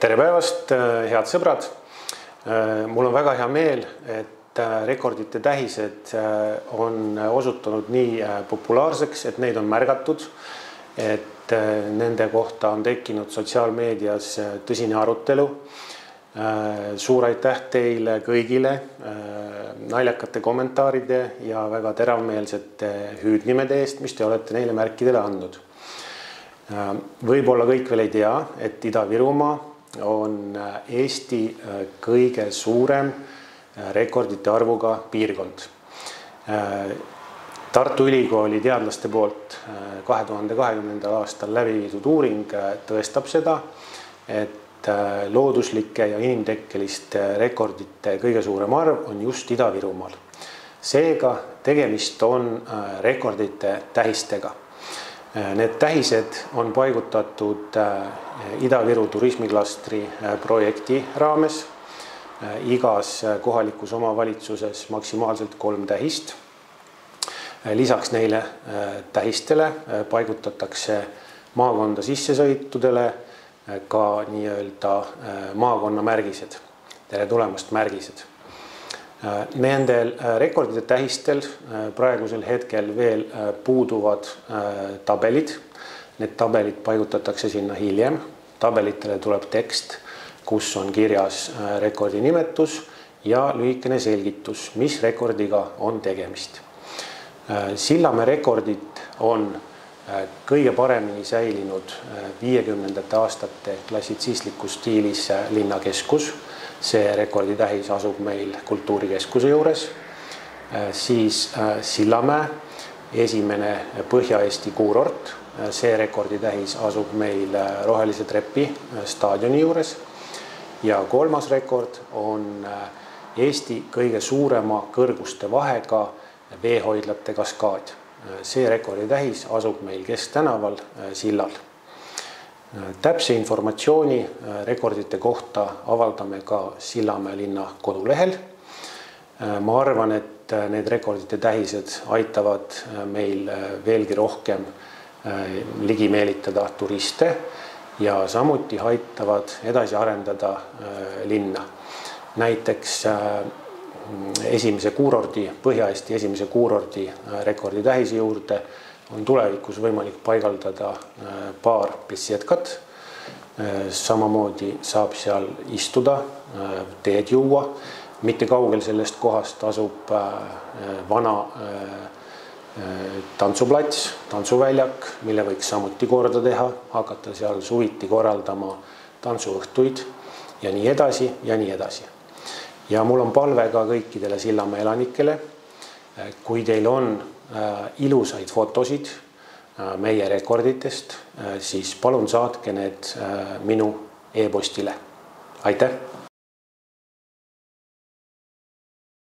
Tere päevast, head sõbrad! Mul on väga hea meel, et rekordite tähised on osutunud nii populaarseks, et neid on märgatud, et nende kohta on tekkinud sotsiaalmeedias tõsine arutelu. Suur aitäh teile kõigile naljakate kommentaaride ja väga teravmeelsete hüüdnimede eest, mis te olete neile märkidele andnud. Võib-olla kõik veel ei tea, et Ida-Virumaa on Eesti kõige suurem rekordite arvuga piirkond. Tartu Ülikooli teadlaste poolt 2020. aastal läbi viidud uuring tõestab seda, et looduslike ja inimtekkeliste rekordite kõige suurem arv on just Ida-Virumaal. Seega tegemist on rekordite tähistega. Need tähised on paigutatud Ida-Viru turismiklastri projekti raames. Igas kohalikus omavalitsuses maksimaalselt 3 tähist. Lisaks neile tähistele paigutatakse maakonda sissesõitudele ka nii-öelda maakonna märgised, tere tulemast märgised. Nendel rekordite tähistel praegusel hetkel veel puuduvad tabelid. Need tabelid paigutatakse sinna hiljem. Tabelitele tuleb tekst, kus on kirjas rekordi nimetus ja lühikene selgitus, mis rekordiga on tegemist. Sillamäe rekordid on kõige paremini säilinud 50. aastate klassitsistlikus stiilis linnakeskus. See rekorditähis asub meil kultuurikeskuse juures. Siis Sillamäe, esimene Põhja-Eesti kuurort. See rekorditähis asub meil Rohelise trepi staadioni juures. Ja 3. rekord on Eesti kõige suurema kõrguste vahega veehoidlate kaskaad. See rekorditähis asub meil Kesktänaval Sillal. Täpse informatsiooni rekordite kohta avaldame ka Sillamäe linna kodulehel. Ma arvan, et need rekordite tähised aitavad meil veelgi rohkem ligi meelitada turiste ja samuti aitavad edasi arendada linna. Näiteks Põhja-Eesti esimese kuurordi rekorditähise juurde on tulevikus võimalik paigaldada paar besiedkat. Samamoodi saab seal istuda, teed juua. Mitte kaugel sellest kohast asub vana tantsuplats, tantsuväljak, mille võiks samuti korda teha, hakata seal suviti korraldama tantsuõhtuid ja nii edasi ja nii edasi. Ja mul on palve ka kõikidele Sillamäe elanikele, kui teil on ilusaid fotosid meie rekorditest, siis palun saatke need minu e-postile. Aitäh!